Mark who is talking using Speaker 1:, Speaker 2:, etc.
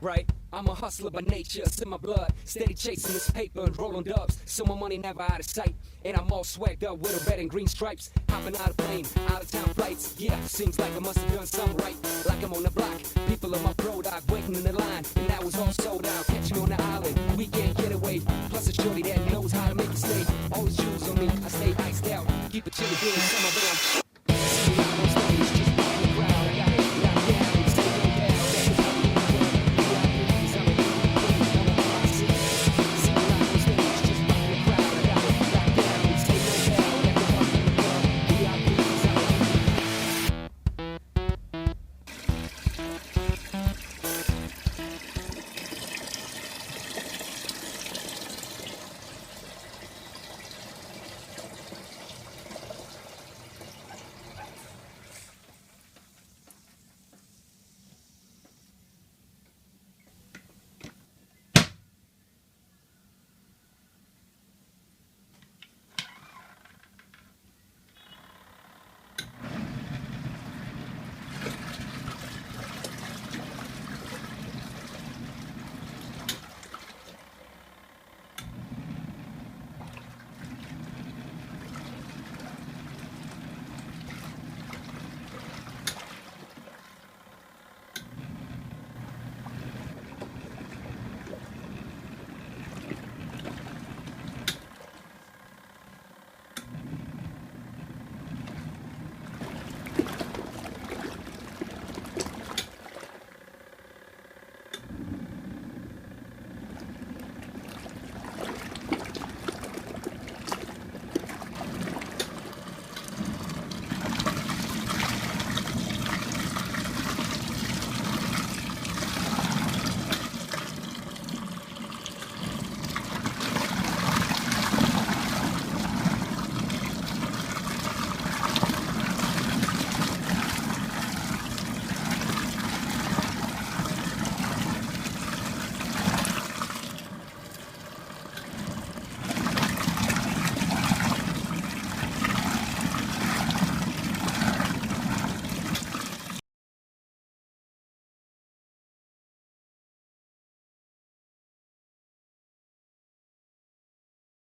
Speaker 1: right? I'm a hustler by nature, it's in my blood. Steady chasing this paper and rolling dubs. So my money never out of sight. And I'm all swagged up with a red and green stripes. Hopping out of plane, out of town flights. Yeah, seems like I must have done something right. Like